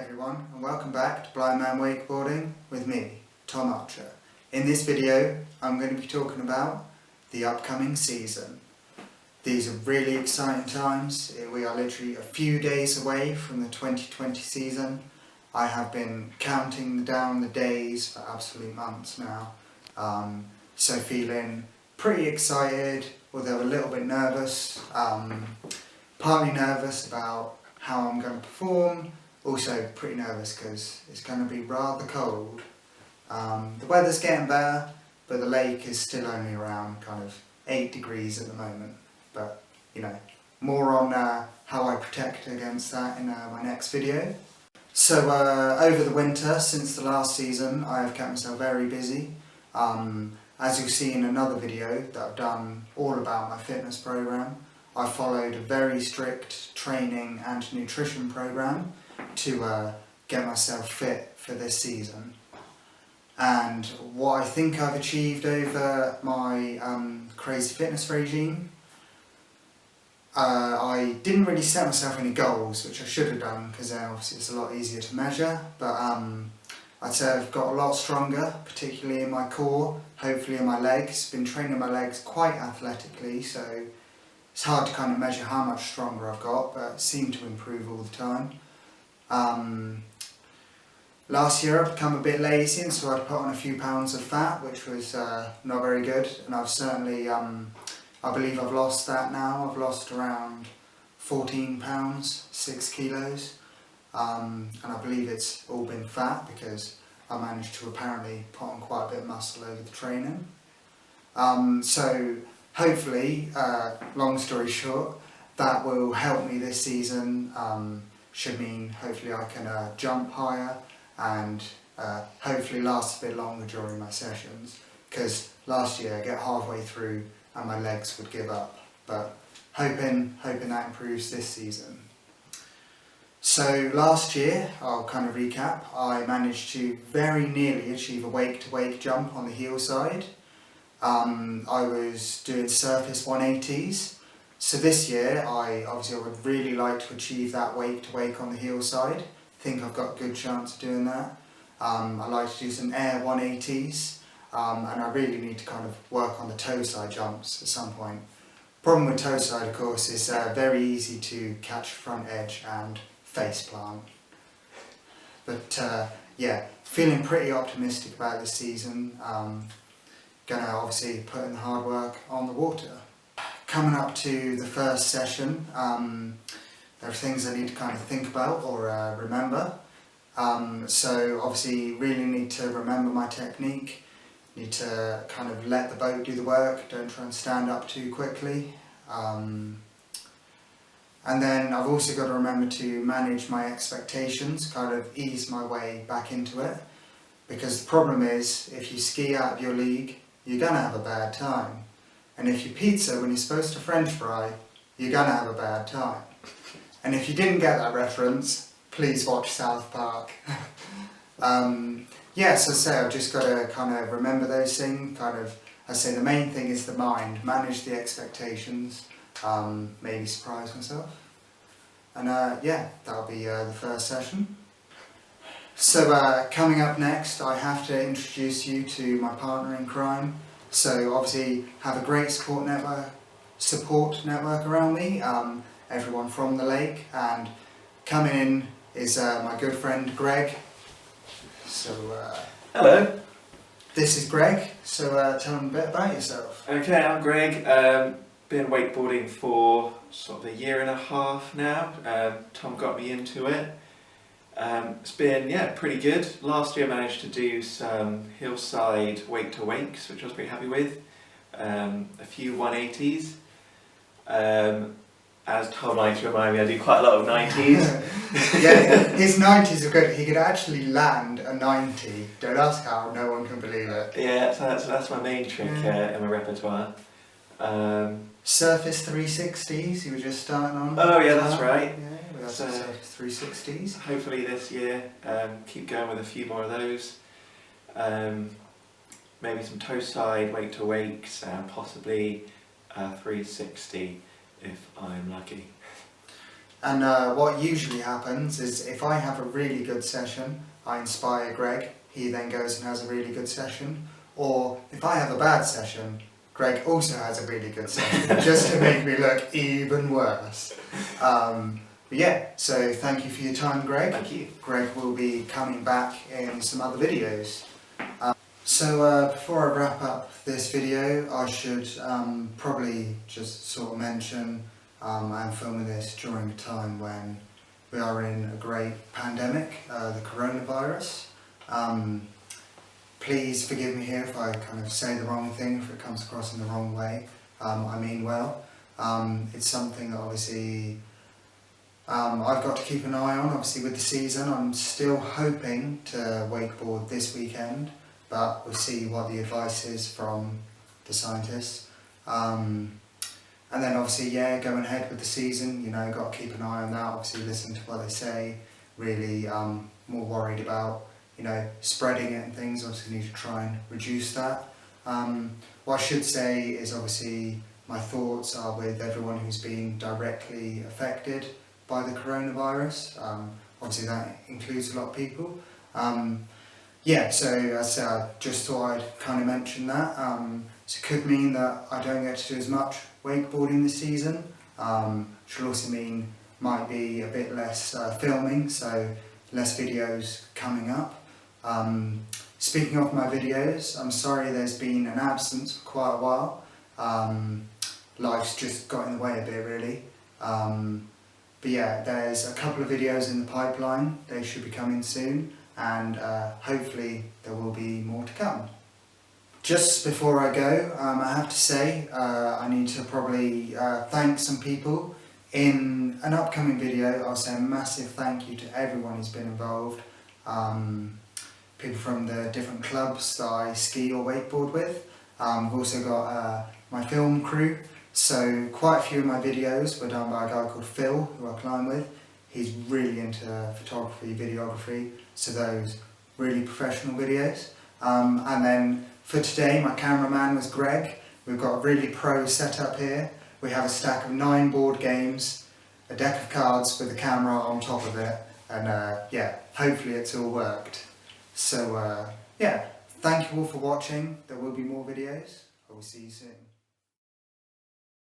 everyone, and welcome back to Blind Man Wakeboarding with me, Tom Archer. In this video I'm going to be talking about the upcoming season. These are really exciting times. We are literally a few days away from the 2020 season. I have been counting down the days for absolute months now, so feeling pretty excited, although a little bit nervous. Partly nervous about how I'm going to perform, also pretty nervous because it's going to be rather cold. The weather's getting better, but the lake is still only around kind of 8 degrees at the moment. But you know, more on how I protect against that in my next video. So over the winter, since the last season, I have kept myself very busy. As you'll see in another video that I've done all about my fitness program, I followed a very strict training and nutrition program to get myself fit for this season. And what I think I've achieved over my crazy fitness regime, I didn't really set myself any goals, which I should have done because then obviously it's a lot easier to measure, but I'd say I've got a lot stronger, particularly in my core, hopefully in my legs. Been training my legs quite athletically, so it's hard to kind of measure how much stronger I've got, but it seemed to improve all the time. Last year I'd become a bit lazy, and so I'd put on a few pounds of fat, which was not very good, and I've certainly, I believe I've lost that now. I've lost around 14 pounds, 6 kilos, and I believe it's all been fat because I managed to apparently put on quite a bit of muscle over the training. So hopefully, long story short, that will help me this season. Should mean hopefully I can jump higher and hopefully last a bit longer during my sessions, because last year I get halfway through and my legs would give up, but hoping that improves this season. So last year, I'll kind of recap, I managed to very nearly achieve a wake-to-wake jump on the heel side. I was doing surface 180s, so this year I would really like to achieve that wake-to-wake on the heel side. I think I've got a good chance of doing that. I like to do some air 180s, and I really need to kind of work on the toe side jumps at some point. Problem with toe side, of course, is very easy to catch front edge and face plant. But yeah, feeling pretty optimistic about this season. Gonna obviously put in the hard work on the water. Coming up to the first session, there are things I need to kind of think about or remember. So obviously really need to remember my technique, need to kind of let the boat do the work, don't try and stand up too quickly. And then I've also got to remember to manage my expectations, kind of ease my way back into it. Because the problem is, if you ski out of your league, you're going to have a bad time. And if you pizza when you're supposed to French fry, you're going to have a bad time. And if you didn't get that reference, please watch South Park. Yeah, so as I say, I've just got to kind of remember those things, I say the main thing is the mind, manage the expectations, maybe surprise myself. And yeah, that'll be the first session. So coming up next, I have to introduce you to my partner in crime. So obviously have a great support network around me, everyone from the lake, and coming in is my good friend Greg. So hello. This is Greg, so tell them a bit about yourself. Okay, I'm Greg. Been wakeboarding for sort of a year and a half now. Tom got me into it. It's been, yeah, pretty good. Last year I managed to do some hillside wake-to-wakes, which I was pretty happy with. A few 180s. As Tom likes to remind me, I do quite a lot of 90s. Yeah, his 90s are good. He could actually land a 90. Don't ask how, no one can believe it. Yeah, so that's my main trick in my repertoire. Surface 360s, you were just starting on. Oh yeah, that's right. Yeah, we got some surface 360s. Hopefully this year, keep going with a few more of those. Maybe some toe side wake-to-wakes, and possibly 360 if I'm lucky. And what usually happens is if I have a really good session, I inspire Greg, he then goes and has a really good session. Or if I have a bad session, Greg also has a really good session, just to make me look even worse. But yeah, so thank you for your time, Greg. Thank you. Greg will be coming back in some other videos. So before I wrap up this video, I should probably just sort of mention I'm filming this during a time when we are in a great pandemic, the coronavirus. Please forgive me here if I kind of say the wrong thing, if it comes across in the wrong way. I mean well. It's something that obviously I've got to keep an eye on. Obviously with the season, I'm still hoping to wakeboard this weekend, but we'll see what the advice is from the scientists. And then obviously, yeah, going ahead with the season, you know, got to keep an eye on that, obviously listen to what they say, really more worried about, you know, spreading it and things, obviously need to try and reduce that. What I should say is obviously my thoughts are with everyone who's been directly affected by the coronavirus. Obviously that includes a lot of people. Yeah, so as I said, I just thought I'd kind of mention that. So it could mean that I don't get to do as much wakeboarding this season. Which will also mean might be a bit less filming, so less videos coming up. Speaking of my videos, I'm sorry there's been an absence for quite a while. Life's just got in the way a bit really. But yeah, there's a couple of videos in the pipeline, they should be coming soon, and hopefully there will be more to come. Just before I go, I have to say I need to probably thank some people. In an upcoming video I'll say a massive thank you to everyone who's been involved. People from the different clubs that I ski or wakeboard with. We've also got my film crew. So quite a few of my videos were done by a guy called Phil, who I climb with. He's really into photography, videography, so those really professional videos. And then for today, my cameraman was Greg. We've got a really pro setup here. We have a stack of 9 board games, a deck of cards with a camera on top of it, and yeah, hopefully it's all worked. So yeah, thank you all for watching. There will be more videos. I will see you soon.